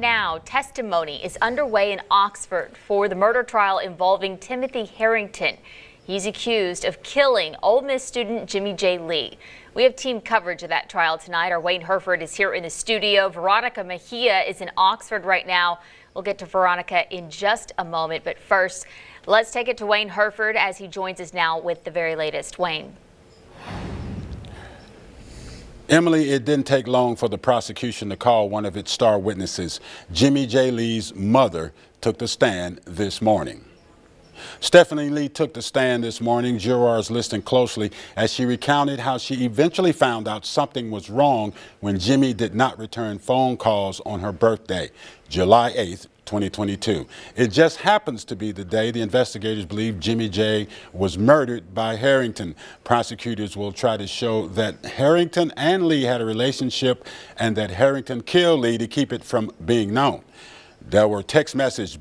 now, testimony is underway in Oxford for the murder trial involving Timothy Herrington. He's accused of killing Ole Miss student Jimmy J. Lee. We have team coverage of that trial tonight. Our Wayne Herford is here in the studio. Veronica Mejia is in Oxford right now. We'll get to Veronica in just a moment, but first, let's take it to Wayne Herford as he joins us now with the very latest. Wayne. Emily, it didn't take long for the prosecution to call one of its star witnesses. Jimmy J. Lee's mother took the stand this morning. Stephanie Lee took the stand this morning. Jurors listened closely as she recounted how she eventually found out something was wrong when Jimmy did not return phone calls on her birthday, July 8th, 2022. It just happens to be the day the investigators believe Jimmy J was murdered by Herrington. Prosecutors will try to show that Herrington and Lee had a relationship and that Herrington killed Lee to keep it from being known. There were text messages,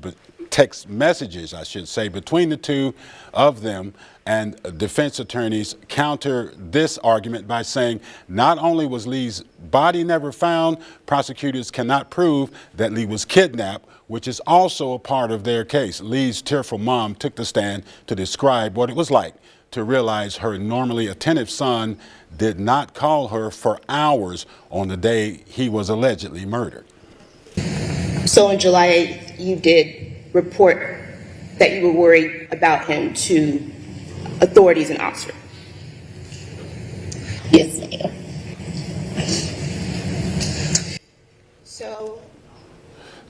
between the two of them, and defense attorneys counter this argument by saying not only was Lee's body never found, prosecutors cannot prove that Lee was kidnapped, which is also a part of their case. Lee's tearful mom took the stand to describe what it was like to realize her normally attentive son did not call her for hours on the day he was allegedly murdered. So on July 8th, you did report that you were worried about him to authorities in Oxford. Yes, ma'am. So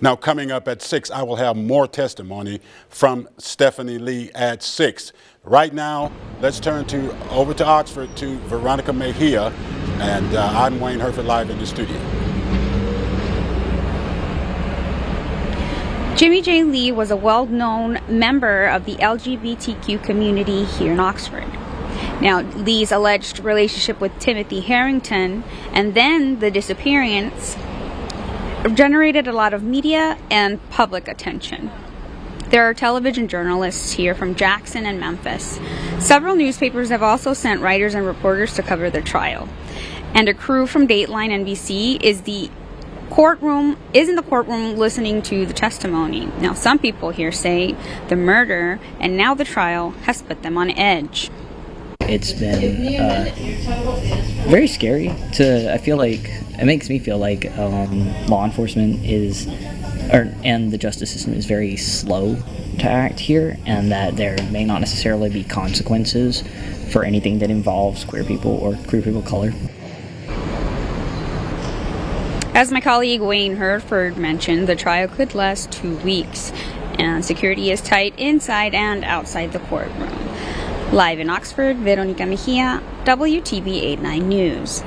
now coming up at 6, I will have more testimony from Stephanie Lee at 6. Right now, let's turn over to Oxford to Veronica Mejia, and I'm Wayne Herford live in the studio. Jimmy J. Lee was a well-known member of the LGBTQ community here in Oxford. Now, Lee's alleged relationship with Timothy Herrington and then the disappearance generated a lot of media and public attention. There are television journalists here from Jackson and Memphis. Several newspapers have also sent writers and reporters to cover the trial. And a crew from Dateline NBC is in the courtroom listening to the testimony. Now, some people here say the murder and now the trial has put them on edge. It's been very scary. I feel like it makes me feel like law enforcement and the justice system is very slow to act here, and that there may not necessarily be consequences for anything that involves queer people or queer people of color. As my colleague Wayne Herford mentioned, the trial could last 2 weeks, and security is tight inside and outside the courtroom. Live in Oxford, Veronica Mejia, WTB 89 News.